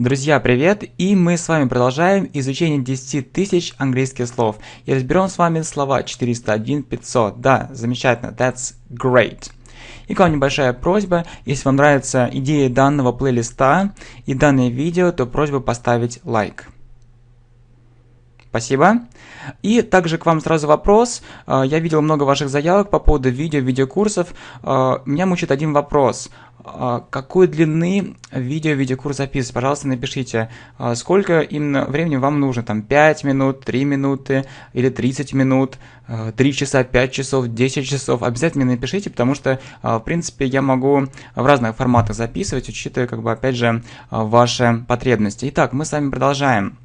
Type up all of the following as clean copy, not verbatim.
Друзья, привет! И мы с вами продолжаем изучение 10 тысяч английских слов. И разберем с вами слова 401-500. Да, замечательно, that's great. И к вам небольшая просьба, если вам нравится идея данного плейлиста и данное видео, то просьба поставить лайк. Спасибо. И также к вам сразу вопрос. Я видел много ваших заявок по поводу видеокурсов. Меня мучает один вопрос. Какой длины видеокурс записывать? Пожалуйста, напишите, сколько именно времени вам нужно. Там 5 минут, 3 минуты или 30 минут, 3 часа, 5 часов, 10 часов. Обязательно мне напишите, потому что, в принципе, я могу в разных форматах записывать, учитывая, опять же, ваши потребности. Итак, мы с вами продолжаем.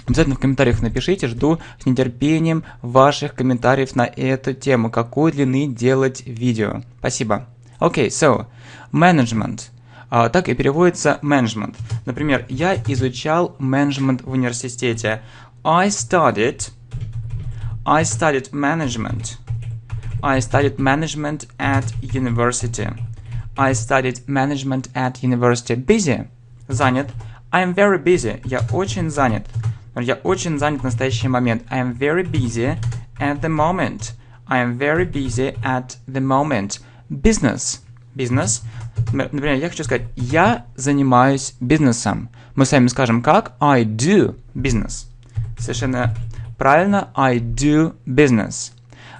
Обязательно в комментариях напишите, жду с нетерпением ваших комментариев на эту тему, какой длины делать видео. Спасибо. Окей, so, management. Так и переводится management. Например, я изучал менеджмент в университете. I studied management. I studied management at university. I studied management at university. Busy. Занят. I am very busy. Я очень занят. Я очень занят в настоящий момент. I am very busy at the moment. I am very busy at the moment. Business. Business. Например, я хочу сказать, я занимаюсь бизнесом. Мы с вами скажем как? I do business. Совершенно правильно. I do business.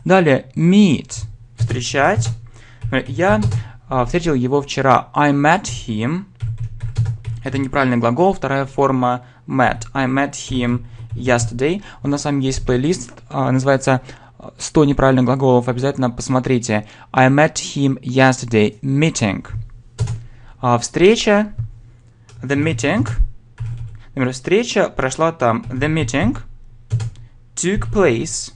Далее, meet. Встречать. Я встретил его вчера. I met him. Это неправильный глагол, вторая форма met. I met him yesterday. У нас с вами есть плейлист, называется 100 неправильных глаголов. Обязательно посмотрите. I met him yesterday. Meeting. Встреча. The meeting. Например, встреча прошла там. The meeting took place.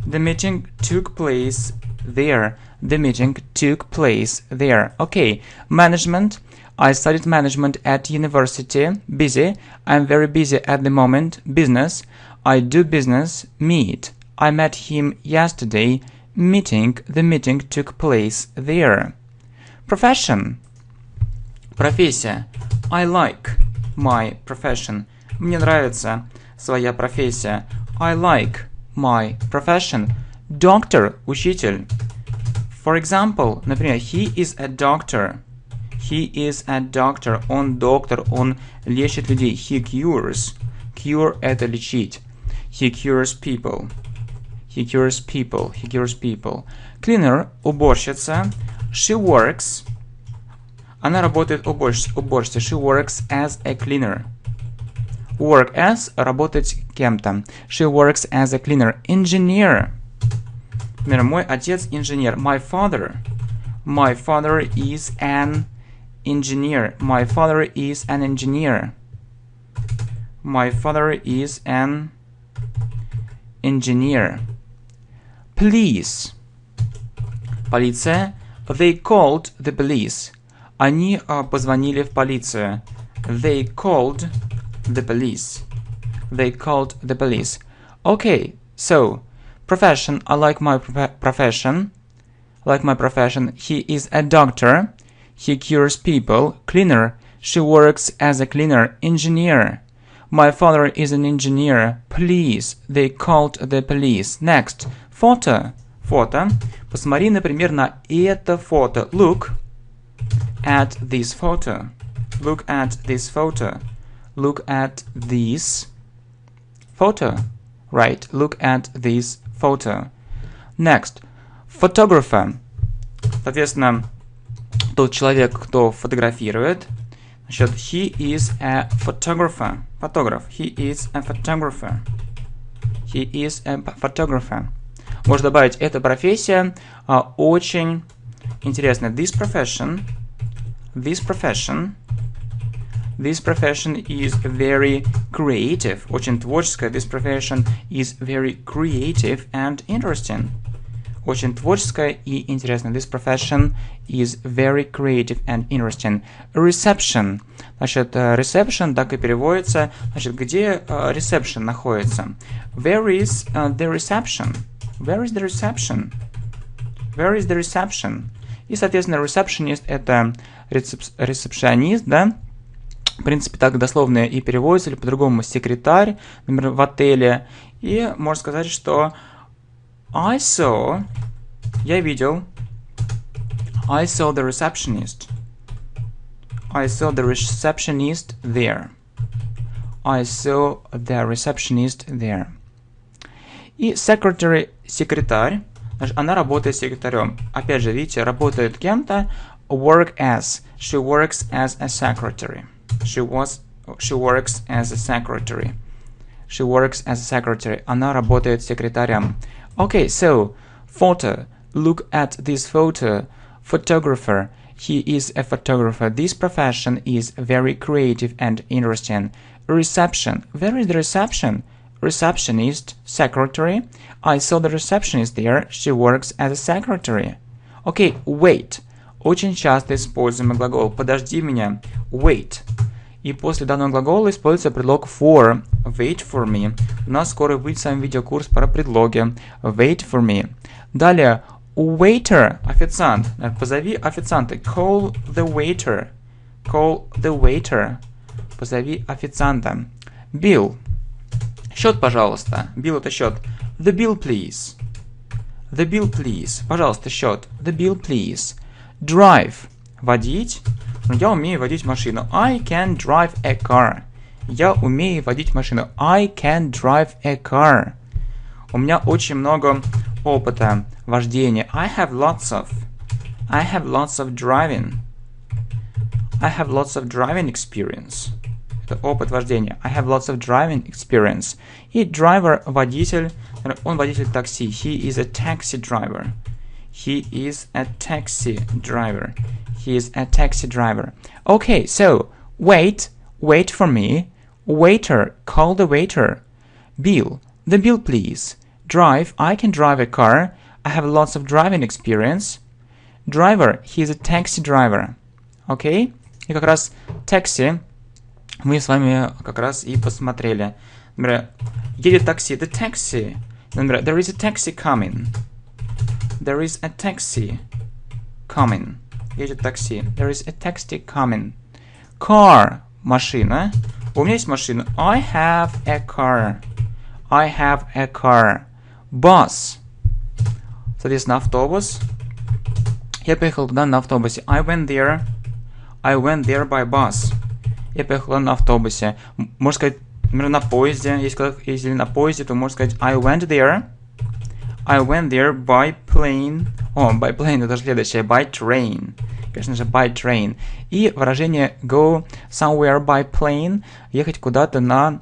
The meeting took place there. The meeting took place there. Okay. Management. I studied management at university. Busy. I'm very busy at the moment. Business. I do business. Meet. I met him yesterday. Meeting. The meeting took place there. Profession. Профессия. I like my profession. Мне нравится своя профессия. I like my profession. Doctor. Учитель. For example, например, he is a doctor. He is a doctor. Он доктор, он лечит людей. He cures. Cure – это лечить. He cures people. He cures people. He cures people. Cleaner – уборщица. She works. Она работает уборщицей. She works as a cleaner. Work as – работать кем-то. She works as a cleaner. Engineer. Например, мой отец инженер. My father. My father is an engineer. My father is an engineer. My father is an engineer. Police. Полиция. They called the police. Они позвонили в полицию. They called the police. They called the police. Okay, so profession. I like my profession. Like my profession. He is a doctor. He cures people. Cleaner. She works as a cleaner. Engineer. My father is an engineer. Police. They called the police. Next. Фото. Фото. Посмотри, например, на это фото. Look at this photo. Look at this photo. Look at this photo. Right. Look at this photo. Next. Photographer. Соответственно, тот человек, кто фотографирует. Значит, he is a photographer. Фотограф. He is a photographer. He is a photographer. Можно добавить, эта профессия очень интересная. This profession is very creative. Очень творческая. This profession is very creative and interesting. Очень творческая и интересная. This profession is very creative and interesting. Reception. Значит, reception так и переводится. Значит, где reception находится? Where is the reception? Where is the reception? Where is the reception? И, соответственно, receptionist – это ресепшионист, да? В принципе, так дословно и переводится, или по-другому секретарь, например, в отеле. И можно сказать, что I saw, я видел, I saw the receptionist. I saw the receptionist there. I saw the receptionist there. И secretary, секретарь, значит, она работает секретарем. Опять же, видите, работает кем-то. Work as. She works as a secretary. She works as a secretary. She works as a secretary. Она работает секретарем. Okay, so, photo. Look at this photo. Photographer. He is a photographer. This profession is very creative and interesting. Reception. Where is the reception? Receptionist. Secretary. I saw the receptionist there. She works as a secretary. Okay, wait. Очень часто используемый глагол «подожди меня». Wait. И после данного глагола используется предлог for. Wait for me. У нас скоро выйдет с вами видеокурс про предлоги. Wait for me. Далее, waiter, официант. Позови официанта. Call the waiter. Call the waiter. Позови официанта. Bill. Счет, пожалуйста. Bill — это счет. The bill, please. The bill, please. Пожалуйста, счет. The bill, please. Drive. Водить. Я умею водить машину. I can drive a car. Я умею водить машину. I can drive a car. У меня очень много опыта вождения. I have lots of driving. I have lots of driving experience. Это опыт вождения. I have lots of driving experience. И driver, водитель. Он водитель такси. He is a taxi driver. He is a taxi driver. He is a taxi driver. Okay, so, wait for me. Waiter, call the waiter. Bill, the bill, please. Drive, I can drive a car. I have lots of driving experience. Driver, he is a taxi driver. Okay? И как раз taxi мы с вами как раз и посмотрели. Например, едет такси, the taxi. Например, there is a taxi coming. There is a taxi coming. Едет такси. There is a taxi coming. Car. Машина. У меня есть машина. I have a car. I have a car. Bus. Соответственно, автобус. Я поехал туда на автобусе. I went there by bus. Я поехал на автобусе. Можно сказать, например, на поезде. Если на поезде, то можно сказать I went there by plane. By plane это следующее. By train. Конечно же, by train. И выражение go somewhere by plane. Ехать куда-то на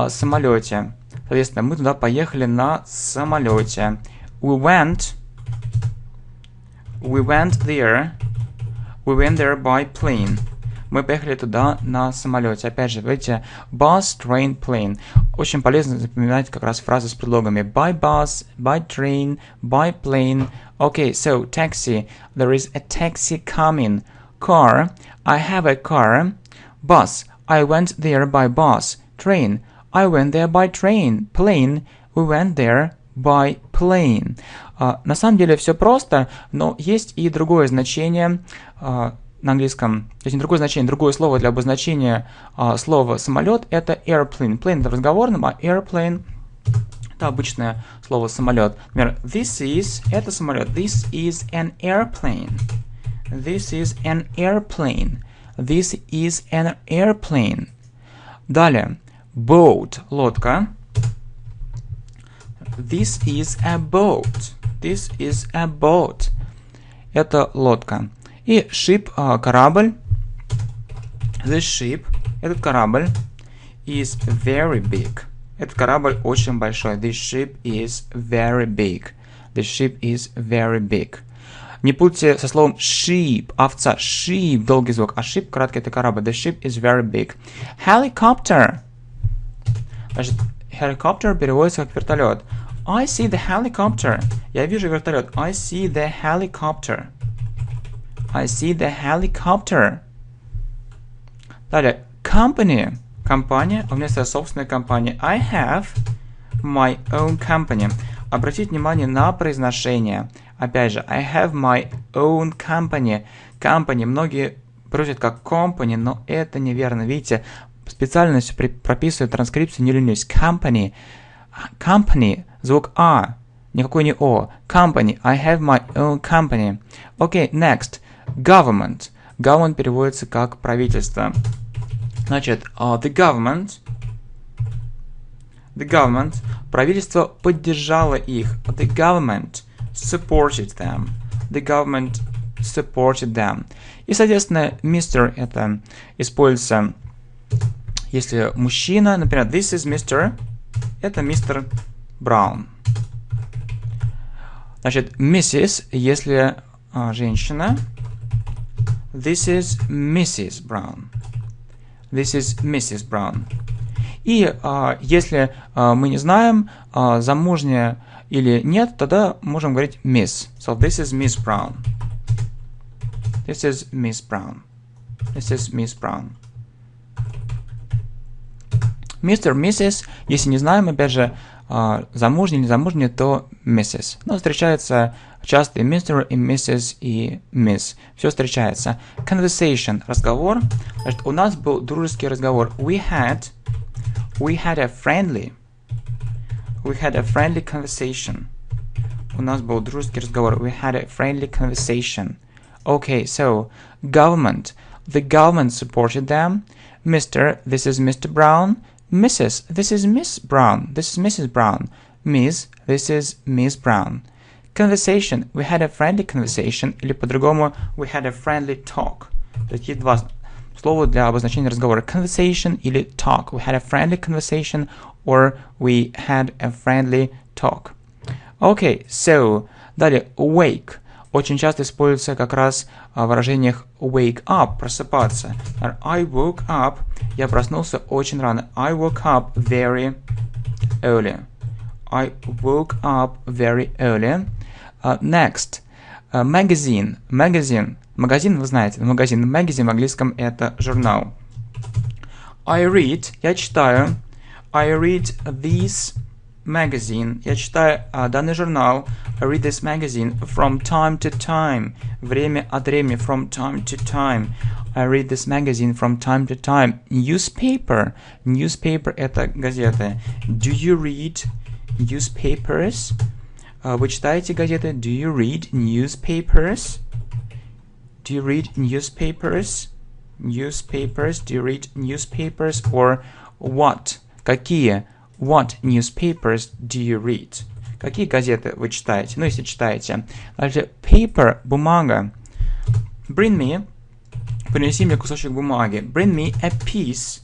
самолете. Соответственно, мы туда поехали на самолете. We went there by plane. Мы поехали туда на самолете. Опять же, видите, bus, train, plane. Очень полезно запоминать как раз фразы с предлогами by bus, by train, by plane. Okay, so taxi. There is a taxi coming. Car. I have a car. Bus. I went there by bus. Train. I went there by train. Plane. We went there by plane. На самом деле все просто, но есть и другое значение на английском, то есть не другое значение, другое слово для обозначения слова самолет — это airplane. Plane — это в разговорном, а airplane — это обычное слово самолет. Например, this is — это самолет. This is an airplane. This is an airplane. This is an airplane. Далее, boat — лодка. This is a boat. This is a boat. Это лодка. И ship — корабль. This ship — этот корабль is very big. Этот корабль очень большой. This ship is very big. This ship is very big. Не путайте со словом sheep, овца. Sheep — долгий звук, а ship — краткий — это корабль. The ship is very big. Helicopter. Значит, helicopter переводится как вертолет. I see the helicopter. Я вижу вертолет. I see the helicopter. I see the helicopter. Далее, company. Компания. У меня своя собственная компания. I have my own company. Обратите внимание на произношение. Опять же, I have my own company. Company. Многие просит как company, но это неверно. Видите, специально прописываю транскрипцию, не ленюсь. Company, звук А, никакой не О. Company, I have my own company. Okay, next, government. Government переводится как правительство. Значит, the government, правительство поддержало их. The government supported them. The government supported them. И, соответственно, Mr. это используется, если мужчина, например, this is Mr. Это мистер Браун. Значит, Mrs. если женщина, this is Mrs. Brown. This is Mrs. Brown. И если мы не знаем, замужняя или нет, тогда можем говорить Miss. So this is Miss Brown. This is Miss Brown. This is Miss Brown. Mr. Mrs. Если не знаем, опять же, замужний или замужняя, то Mrs. Но встречается часто и Mr, и Mrs, и Miss. Все встречается. Conversation. Разговор. Значит, у нас был дружеский разговор. We had a friendly conversation. У нас был дружеский разговор. We had a friendly conversation. Okay, so, government. The government supported them. Mr, this is Mr. Brown. Mrs, this is Miss Brown. This is Mrs. Brown. Miss, this is Miss Brown. Conversation. We had a friendly conversation. Или по-другому, we had a friendly talk. То есть есть два слова для обозначения разговора. Conversation или talk. We had a friendly conversation or we had a friendly talk. Okay, so, далее, wake. Очень часто используется как раз в выражениях wake up, просыпаться. I woke up, я проснулся очень рано. I woke up very early. I woke up very early. Next, magazine. Magazine, вы знаете, магазин. Magazine в английском это журнал. I read, я читаю. I read this magazine. Я читаю данный журнал. I read this magazine from time to time. Время от времени. From time to time. I read this magazine from time to time. Newspaper. Newspaper это газеты. Do you read newspapers? Вы читаете газеты? Do you read newspapers? Do you read newspapers? Newspapers. Do you read newspapers? Or what? Какие? What newspapers do you read? Какие газеты вы читаете? Ну, если читаете. Дальше, paper, бумага. Bring me, принеси мне кусочек бумаги. Bring me a piece.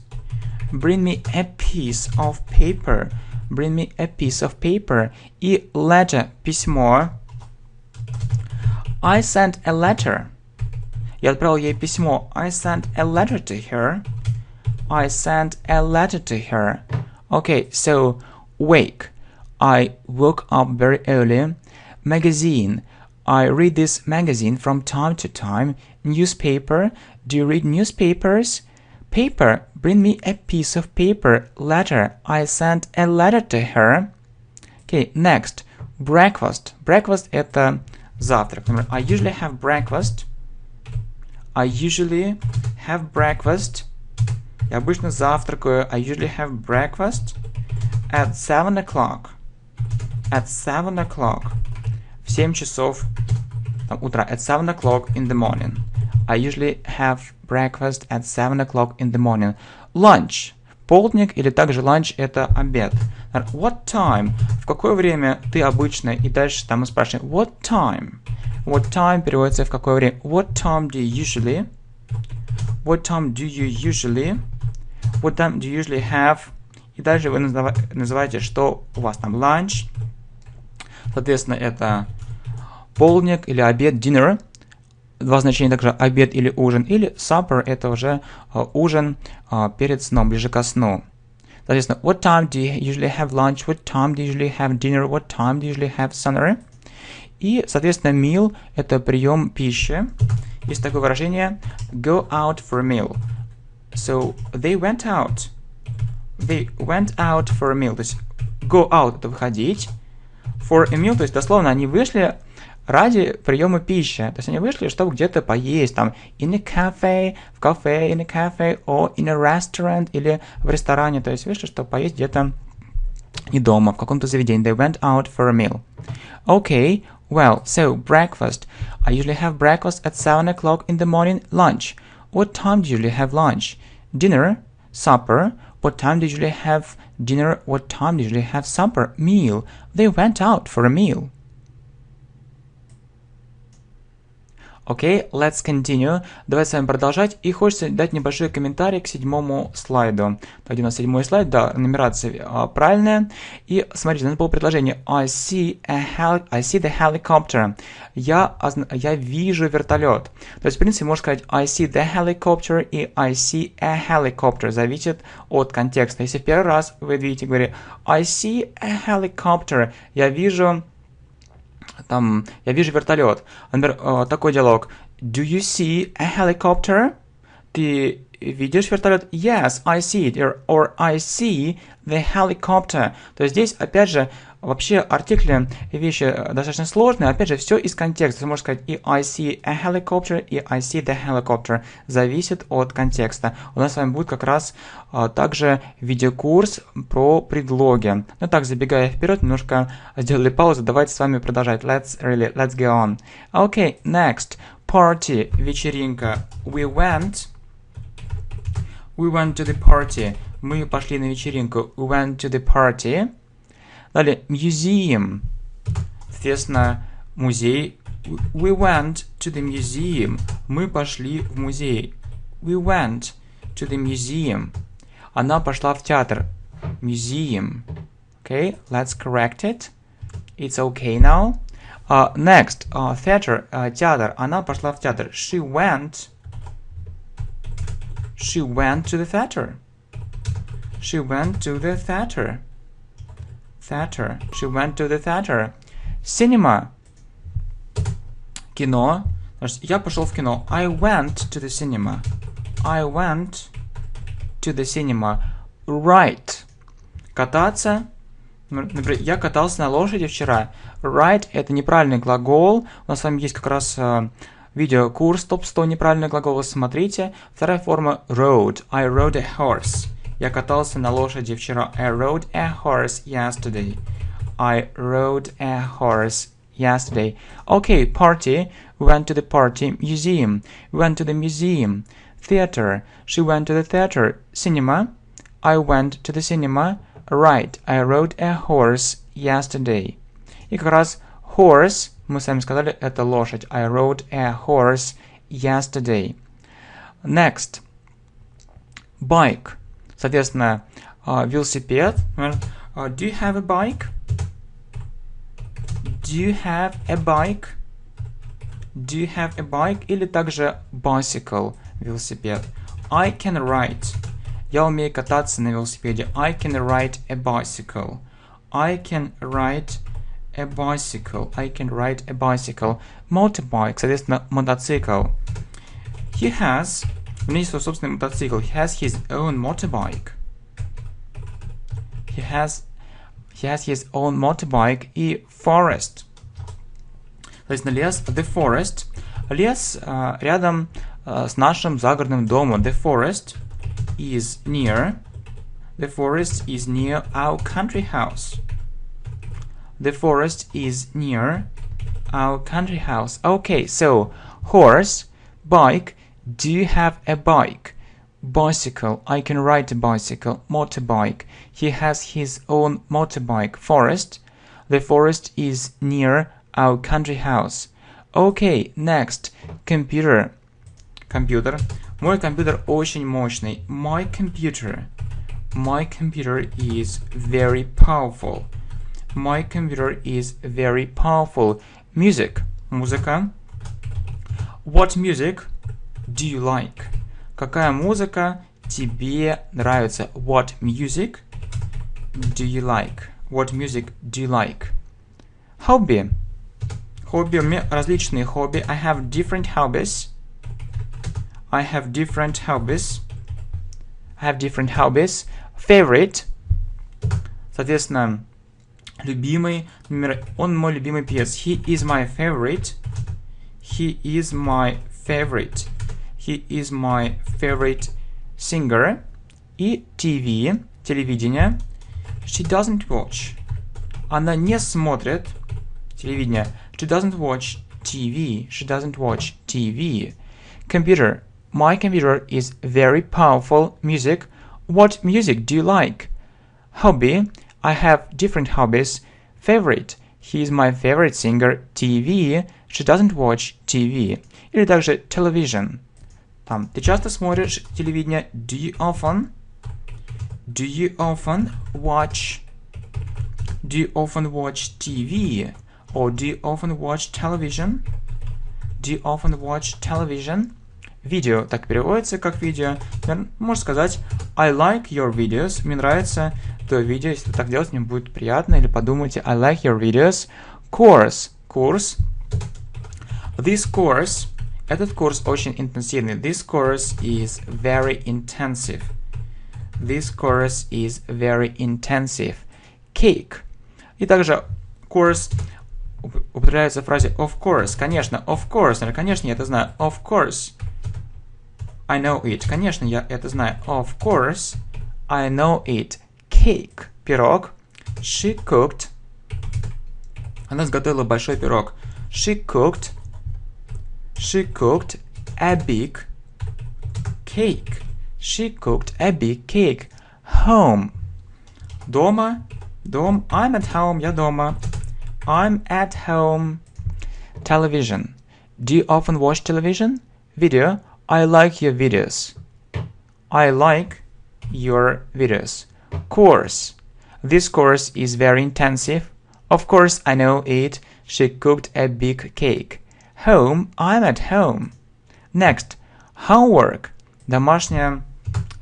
Bring me a piece of paper. Bring me a piece of paper. И letter, письмо. I sent a letter. Я отправил ей письмо. I sent a letter to her. I sent a letter to her. Okay, so wake. I woke up very early. Magazine. I read this magazine from time to time. Newspaper. Do you read newspapers? Paper. Bring me a piece of paper. Letter. I sent a letter to her. Okay, next. Breakfast. Breakfast это завтрак. I usually have breakfast. I usually have breakfast. Я обычно завтракаю. I usually have breakfast at 7 o'clock. At 7 o'clock. В 7 часов утра. At 7 o'clock in the morning. I usually have breakfast at 7 o'clock in the morning. Lunch. Полдник или также lunch это обед. What time? В какое время ты обычно? И дальше там мы спрашиваем what time? What time переводится в какое время? What time do you usually? What time do you usually? What time do you usually have? И дальше вы называете, что у вас там lunch. Соответственно, это полдник или обед, dinner. Два значения также обед или ужин. Или supper это уже ужин перед сном, ближе ко сну. Соответственно, what time do you usually have lunch? What time do you usually have dinner? What time do you usually have supper? И, соответственно, meal это прием пищи. Есть такое выражение go out for a meal. So, they went out. They went out for a meal. То есть, go out – это выходить. For a meal, то есть, дословно, они вышли ради приема пищи. То есть они вышли, чтобы где-то поесть, там, in a cafe, в кафе, in a cafe, or in a restaurant, или в ресторане. То есть вышли, чтобы поесть где-то не дома, в каком-то заведении. They went out for a meal. Okay, well, so breakfast. I usually have breakfast at 7 o'clock in the morning. Lunch. What time do you usually have lunch? Dinner, supper. What time do you usually have dinner? What time do you usually have supper? Meal. They went out for a meal. Окей, let's continue. Давайте с вами продолжать. И хочется дать небольшой комментарий к 7-му слайду. Где у нас 7-й слайд? Да, нумерация правильная. И смотрите, у нас было предложение I see the helicopter. Я вижу вертолет. То есть, в принципе, можно сказать I see the helicopter и I see a helicopter. Зависит от контекста. Если в первый раз вы видите, говорите I see a helicopter. Я вижу вертолет. Например, такой диалог. Do you see a helicopter? Ты видишь вертолет? Yes, I see it. Or I see the helicopter. То есть здесь, опять же, вообще артикли вещи достаточно сложные. Опять же, все из контекста. Вы можете сказать и I see a helicopter, и I see the helicopter. Зависит от контекста. У нас с вами будет как раз также видеокурс про предлоги. Ну так, забегая вперед, немножко сделали паузу. Давайте с вами продолжать. Let's go on. Okay, next. Party. Вечеринка. We went to the party. Мы пошли на вечеринку. We went to the party. Далее, museum. Соответственно, музей. We went to the museum. Мы пошли в музей. We went to the museum. Она пошла в театр. Museum. Okay, let's correct it. It's okay now. Next, theater. Театр. Она пошла в театр. She went to the theater. She went to the theater. Theater. She went to the theater. Cinema. Кино. Я пошел в кино. I went to the cinema. I went to the cinema. Ride. Кататься. Например, я катался на лошади вчера. Ride — это неправильный глагол. У нас с вами есть как раз видеокурс топ-100 неправильных глаголов. Смотрите. Вторая форма rode. I rode a horse. Я катался на лошади вчера. I rode a horse yesterday. I rode a horse yesterday. Okay, party. We went to the party. Museum. We went to the museum. Theater. She went to the theater. Cinema. I went to the cinema. Right. I rode a horse yesterday. И как раз horse, мы сами сказали, это лошадь. I rode a horse yesterday. Next. Bike. Соответственно, велосипед. Do you have a bike? Do you have a bike? Do you have a bike? Или также bicycle, велосипед. I can ride. Я умею кататься на велосипеде. I can ride a bicycle. I can ride a bicycle. I can ride a bicycle. Motorbike, соответственно, мотоцикл. У него есть свой собственный мотоцикл. He has his own motorbike. He has his own motorbike. И forest. Соответственно, лес. The forest. Лес рядом с нашим загородным домом. The forest is near. The forest is near our country house. The forest is near our country house. Okay, so horse, bike. Do you have a bike? Bicycle. I can ride a bicycle. Motorbike. He has his own motorbike. Forest. The forest is near our country house. Okay, next. Computer. Компьютер. Мой компьютер очень мощный. My computer is very powerful. My computer is very powerful. Music. Музыка. What music do you like? Какая музыка тебе нравится? What music do you like? What music do you like? Hobby. Хобби. У меня различные хобби. I have different hobbies. I have different hobbies. I have different hobbies. Favorite. Соответственно, любимый, он мой любимый певец. He is my favorite. He is my favorite. He is my favorite singer. И TV, телевидение. She doesn't watch. Она не смотрит телевидение. She doesn't watch TV. She doesn't watch TV. Computer. My computer is very powerful. Music. What music do you like? Hobby. I have different hobbies. Favorite. He is my favorite singer. TV. She doesn't watch TV. Или также television. Там, ты часто смотришь телевидение? Do you often watch TV? Or do you often watch television? Do you often watch television? Видео так переводится как видео. Можно сказать I like your videos. Мне нравится твое видео. Если вы так делаете, мне будет приятно. Или подумайте I like your videos. Course. Курс. This course. Этот курс очень интенсивный. This course is very intensive. This course is very intensive. Cake. И также course употребляется в фразе of course. Конечно, of course. Конечно, я это знаю. Of course. I know it. Конечно, я это знаю. Of course. I know it. Cake. Пирог. She cooked. Она сготовила большой пирог. She cooked a big cake. She cooked a big cake. Home. Дома. Дом. I'm at home. Я дома. I'm at home. Television. Do you often watch television? Video. I like your videos. I like your videos. Course. This course is very intensive. Of course, I know it. She cooked a big cake. Home. I'm at home. Next. Homework. Домашнее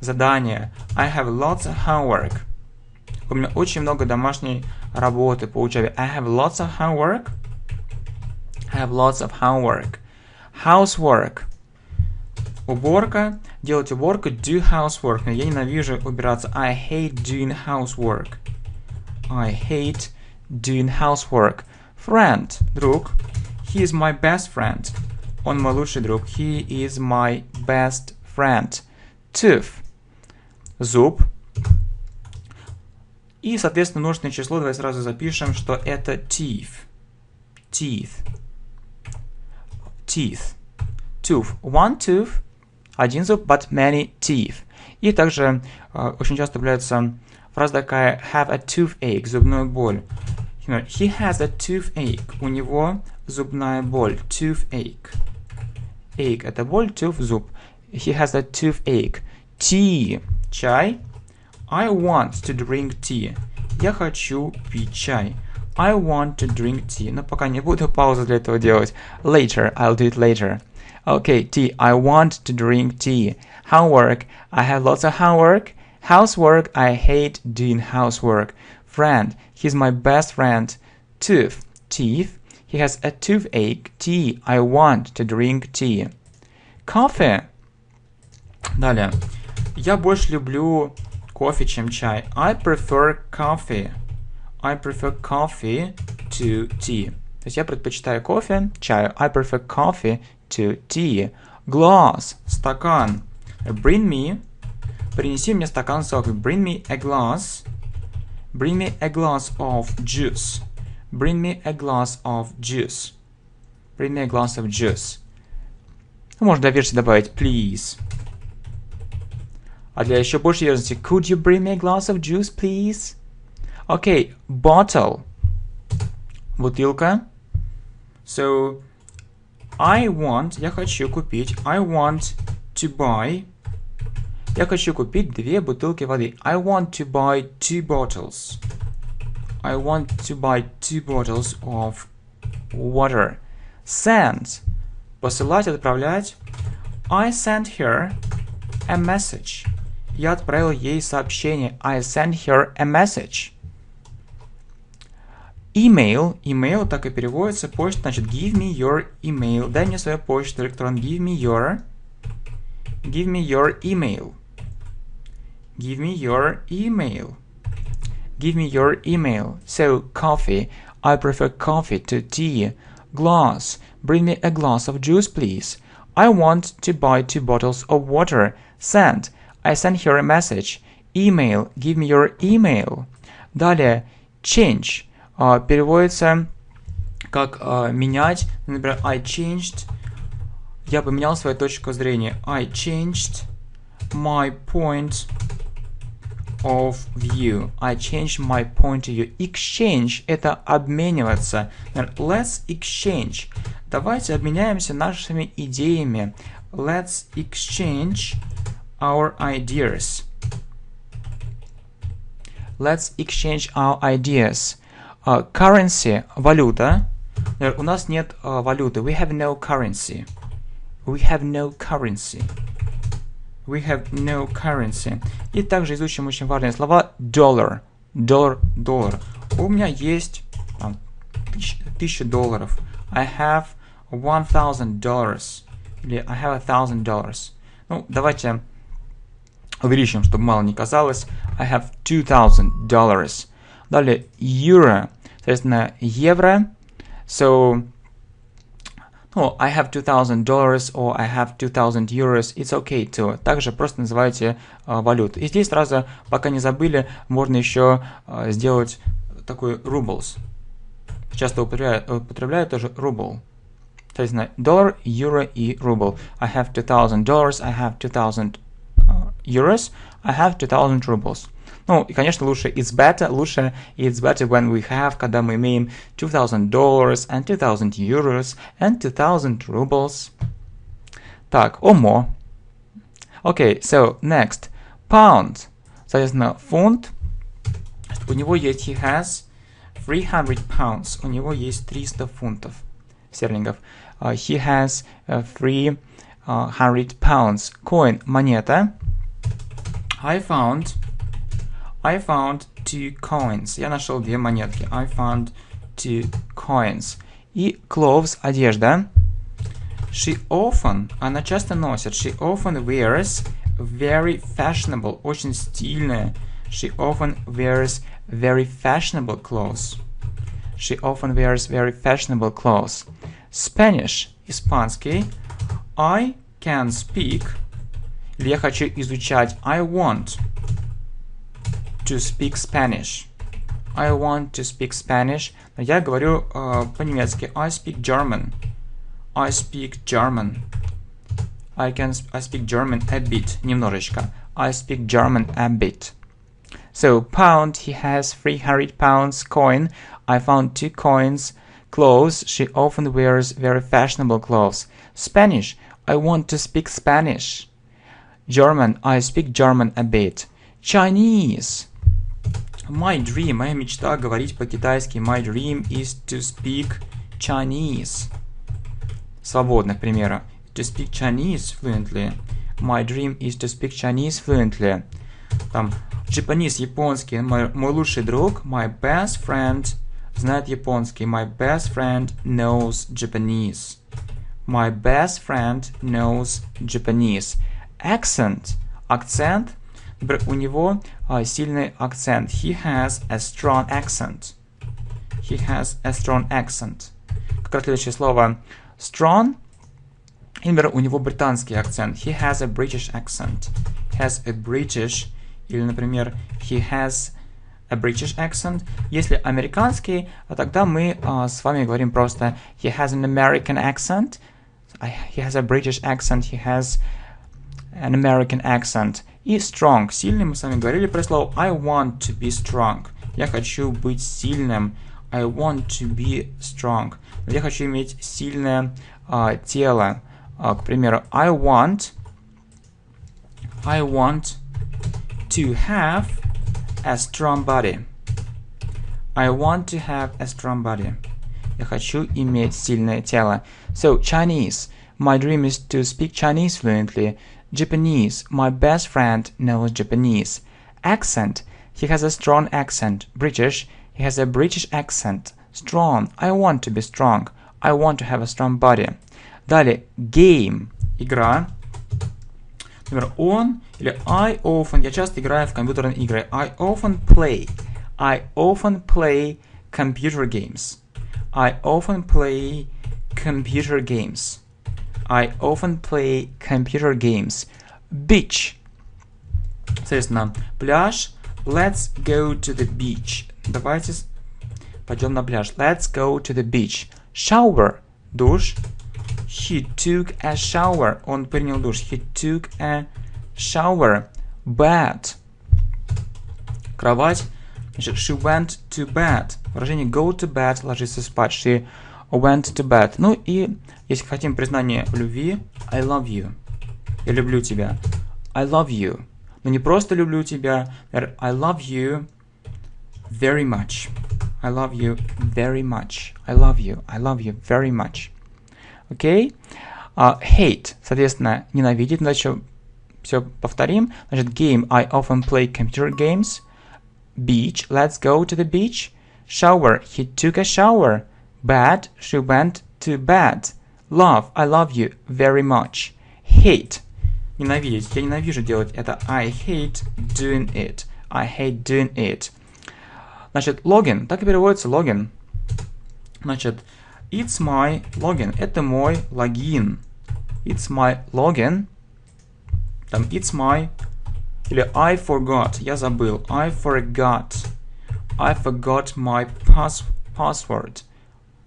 задание. I have lots of homework. У меня очень много домашней работы по учебе. I have lots of homework. I have lots of homework. Housework. Уборка. Делать уборку. Do housework. Но я ненавижу убираться. I hate doing housework. I hate doing housework. Friend. Друг. He is my best friend. Он мой лучший друг. He is my best friend. Tooth. Зуб. И, соответственно, множественное число. Давай сразу запишем, что это teeth. Teeth. Teeth. Tooth. One tooth. Один зуб, but many teeth. И также очень часто появляется фраза такая have a toothache, зубную боль. He has a toothache. У него зубная боль. Toothache. Ache – это боль, tooth – зуб. He has a toothache. Tea. Чай. I want to drink tea. Я хочу пить чай. I want to drink tea. Но пока не буду паузу для этого делать. Later. I'll do it later. Okay, tea. I want to drink tea. Homework. I have lots of homework. Housework. I hate doing housework. Friend. He's my best friend. Tooth. Teeth. He has a toothache. Tea. I want to drink tea. Coffee. Далее. Я больше люблю кофе, чем чай. I prefer coffee. I prefer coffee to tea. То есть я предпочитаю кофе чаю. I prefer coffee to tea. Glass. Стакан. Bring me. Принеси мне стакан сока. Bring me a glass. Bring me a glass of juice. Bring me a glass of juice. Bring me a glass of juice. Можно до версии добавить please. А для еще большей ясности, could you bring me a glass of juice, please? Okay, bottle. Бутылка. So, I want, я хочу купить, I want to buy. Я хочу купить 2 бутылки воды. I want to buy 2 bottles. I want to buy 2 bottles of water. Send. Посылать, отправлять. I sent her a message. Я отправил ей сообщение. I sent her a message. Email. Email так и переводится. Почта. Значит, give me your email. Дай мне свою почту электронную. Give me your email. Give me your email. give me your email. So, coffee, I prefer coffee to tea. Glass, bring me a glass of juice, please. I want to buy 2 bottles of water. Send, I send her a message. Email, give me your email. Далее, change переводится как менять. Например, I changed, я поменял свою точку зрения. I changed my point of view. I changed my point of view. Exchange – это обмениваться. Let's exchange. Давайте обменяемся нашими идеями. Let's exchange our ideas. Let's exchange our ideas. Currency – валюта. У нас нет валюты. We have no currency. We have no currency. We have no currency. И также изучим очень важные слова. Dollar. Доллар. У меня есть $1000. I have $1000. Или I have $1000. Ну, давайте увеличим, чтобы мало не казалось. I have $2000. Далее, euro. Соответственно, евро. So, I have $2000 or I have 2000 euros. It's okay too. Также просто называйте валюту. И здесь сразу, пока не забыли, можно еще сделать такой rubles. Часто употребляют тоже рубль. Соответственно, доллар, евро и рубль. I have $2000, I have 2000 euros, I have 2000 rubles. Ну, и, конечно, лучше it's better when we have, когда мы имеем $2000 and 2000 euros and 2000 rubles. Так, more. Okay, so next. Pound. Соответственно, фунт. У него есть, he has 300 pounds. У него есть 300 фунтов стерлингов. He has 300 pounds. Coin, монета. I found 2 coins. Я нашел 2 монетки. I found 2 coins. И clothes, одежда. She often, она часто носит. She often wears very fashionable, очень стильная. She often wears very fashionable clothes. She often wears very fashionable clothes. Spanish, испанский. I can speak, или я хочу изучать. I want to speak Spanish. I want to speak Spanish. Я говорю по-немецки. I speak German. I speak German. I speak German a bit. Немножечко. I speak German a bit. So, pound, he has 300 pounds. Coin, I found 2 coins. Clothes, she often wears very fashionable clothes. Spanish, I want to speak Spanish. German, I speak German a bit. Chinese. My dream, моя мечта говорить по-китайски. My dream is to speak Chinese. Свободно, к примеру. To speak Chinese fluently. My dream is to speak Chinese fluently. Там, Japanese, японский. Мой лучший друг, my best friend, знает японский. My best friend knows Japanese. My best friend knows Japanese. Accent. Акцент. Например, у него сильный акцент. He has a strong accent. He has a strong accent. Как раз следующее слово strong. И, например, у него британский акцент. He has a British accent. He has a British. Или, например, he has a British accent. Если американский, тогда мы с вами говорим просто he has an American accent. He has a British accent. He has an American accent. И strong. Сильный, мы с вами говорили про слово I want to be strong. Я хочу быть сильным. I want to be strong. Я хочу иметь сильное тело. К примеру, I want to have a strong body. I want to have a strong body. Я хочу иметь сильное тело. So, Chinese. My dream is to speak Chinese fluently. Japanese. My best friend knows Japanese. Accent. He has a strong accent. British. He has a British accent. Strong. I want to be strong. I want to have a strong body. Далее. Game. Игра. Например, on или I often. Я часто играю в компьютерные игры. I often play. I often play computer games. I often play computer games. I often play computer games. Beach. Соответственно, пляж. Let's go to the beach. Давайте пойдем на пляж. Let's go to the beach. Shower. Душ. He took a shower. Он принял душ. He took a shower. Bed. Кровать. Значит, she went to bed. Выражение go to bed, ложиться спать. She went to bed. Ну и, если хотим признание в любви, I love you. Я люблю тебя. I love you. Но не просто люблю тебя. I love you very much. I love you very much. I love you. I love you very much. Окей? Hate. Соответственно, ненавидеть. Значит, все повторим. Значит, game. I often play computer games. Beach. Let's go to the beach. Shower. He took a shower. Bed. She went to bed. Love. I love you very much. Hate. Ненавидеть. Я ненавижу делать это. I hate doing it. I hate doing it. Значит, login. Так и переводится login. Значит, it's my login. Это мой логин. It's my login. Там it's my. Или I forgot. Я забыл. I forgot. I forgot my password.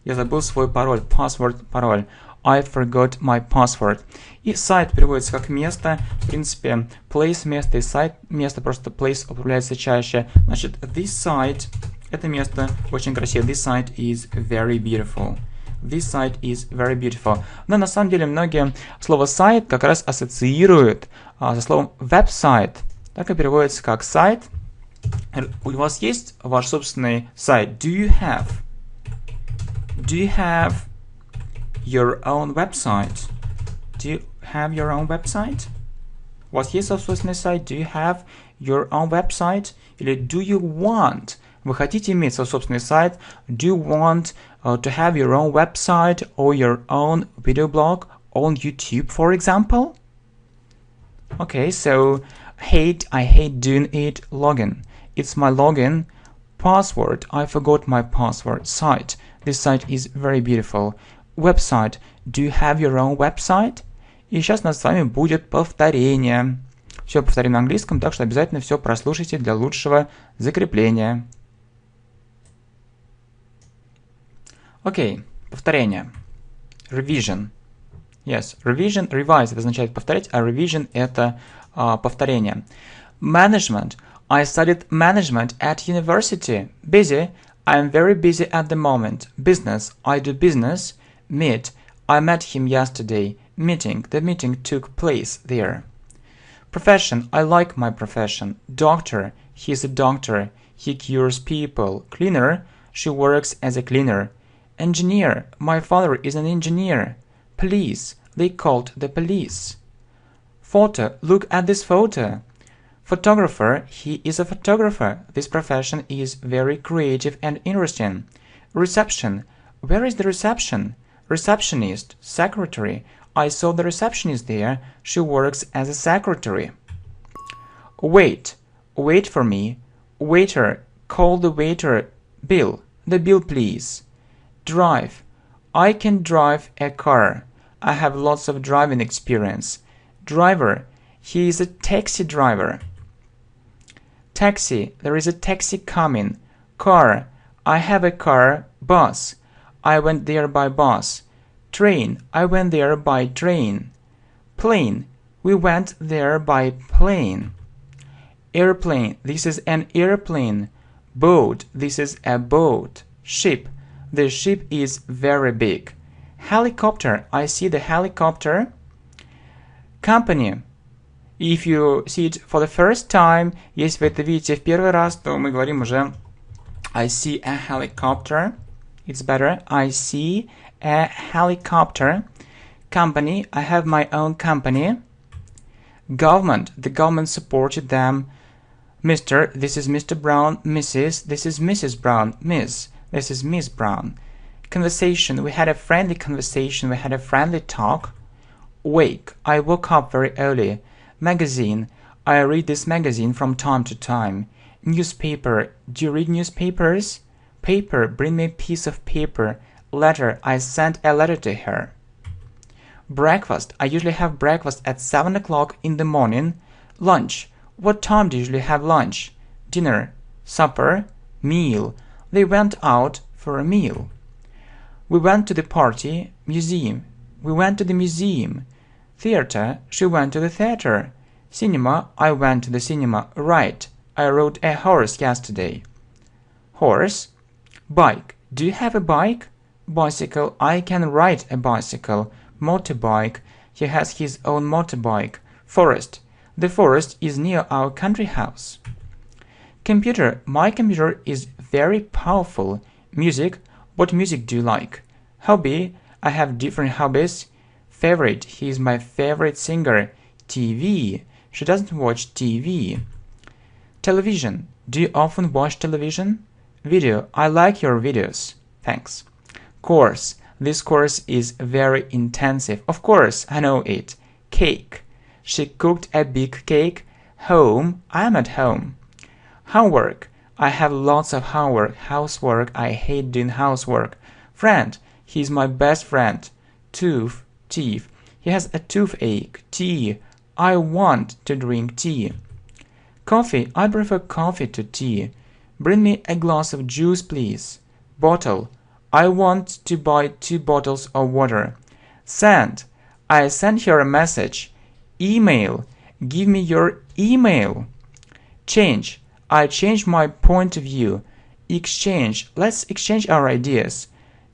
Я забыл свой пароль. Password, пароль. I forgot my password. И сайт переводится как место. В принципе, place место и сайт место. Просто place употребляется чаще. Значит, this site, это место очень красиво. This site is very beautiful. This site is very beautiful. Но на самом деле многие слово сайт как раз ассоциируют со словом веб-сайт. Так и переводится как сайт. У вас есть ваш собственный сайт? Do you have your own website? Do you have your own website? У вас есть собственный сайт? Do you have your own website? Или do you want? Вы хотите иметь свой собственный сайт? Do you want to have your own website or your own video blog on YouTube, for example? Okay, so hate, I hate doing it. Login. It's my login. Password, I forgot my password. Site, this site is very beautiful. Website, do you have your own website? И сейчас у нас с вами будет повторение. Все повторим на английском, так что обязательно все прослушайте для лучшего закрепления. Окей, повторение. Revision. Yes, revision, revise это означает повторять, а revision это повторение. Management. I studied management at university. Busy. I am very busy at the moment. Business. I do business. Meet. I met him yesterday. Meeting. The meeting took place there. Profession. I like my profession. Doctor. He is a doctor. He cures people. Cleaner. She works as a cleaner. Engineer. My father is an engineer. Police. They called the police. Photo. Look at this photo. Photographer. He is a photographer. This profession is very creative and interesting. Reception. Where is the reception? Receptionist. Secretary. I saw the receptionist there. She works as a secretary. Wait. Wait for me. Waiter. Call the waiter. Bill. The bill, please. Drive. I can drive a car. I have lots of driving experience. Driver. He is a taxi driver. Taxi. There is a taxi coming. Car. I have a car. Bus. I went there by bus. Train. I went there by train. Plane. We went there by plane. Airplane. This is an airplane. Boat. This is a boat. Ship. The ship is very big. Helicopter. I see the helicopter. Company. If you see it for the first time, если вы это видите в первый раз, то мы говорим уже I see a helicopter. It's better. I see a helicopter. Company. I have my own company. Government. The government supported them. Mr. This is Mr. Brown. Mrs. This is Mrs. Brown. Miss. This is Miss Brown. Conversation. We had a friendly conversation. We had a friendly talk. Wake. I woke up very early. Magazine. I read this magazine from time to time. Newspaper. Do you read newspapers? Paper. Bring me a piece of paper. Letter. I sent a letter to her. Breakfast. I usually have breakfast at 7 o'clock in the morning. Lunch. What time do you usually have lunch? Dinner. Supper. Meal. They went out for a meal. We went to the party. Museum. We went to the museum. Theater. She went to the theater. Cinema. I went to the cinema. Ride. I rode a horse yesterday. Horse. Bike. Do you have a bike? Bicycle. I can ride a bicycle. Motorbike. He has his own motorbike. Forest. The forest is near our country house. Computer. My computer is very powerful. Music. What music do you like? Hobby. I have different hobbies. Favorite. He is my favorite singer. TV. She doesn't watch TV. Television. Do you often watch television? Video. I like your videos. Thanks. Course. This course is very intensive. Of course, I know it. Cake. She cooked a big cake. Home. I am at home. Homework. I have lots of homework. Housework. I hate doing housework. Friend. He's my best friend. Tooth. Teeth. He has a toothache. Tea. I want to drink tea. Coffee. I prefer coffee to tea. Bring me a glass of juice, please. Bottle. I want to buy 2 bottles of water. Send. I sent her a message. Email. Give me your email. Change. I changed my point of view. Exchange. Let's exchange our ideas.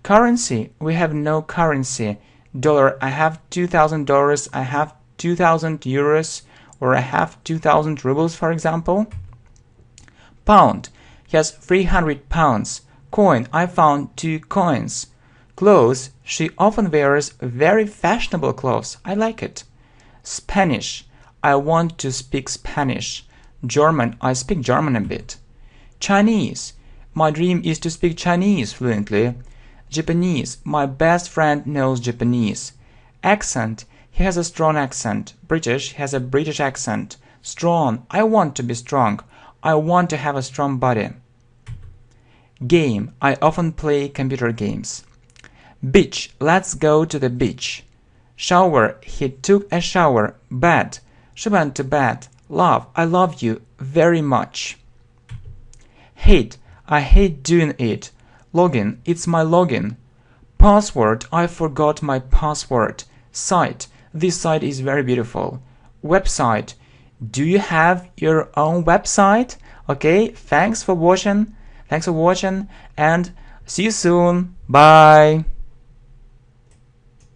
Currency. We have no currency. Dollar. I have $2,000. I have 2,000 euros. Or I have 2,000 rubles, for example. Pound. He has 300 pounds. Coin. I found 2 coins. Clothes. She often wears very fashionable clothes. I like it. Spanish. I want to speak Spanish. German. I speak German a bit. Chinese. My dream is to speak Chinese fluently. Japanese. My best friend knows Japanese. Accent. He has a strong accent. British. He has a British accent. Strong. I want to be strong. I want to have a strong body. Game. I often play computer games. Beach. Let's go to the beach. Shower. He took a shower. Bed. She went to bed. Love. I love you very much. Hate. I hate doing it. Login. It's my login. Password. I forgot my password. Site. This site is very beautiful. Website. Do you have your own website? Okay, thanks for watching and see you soon. Bye.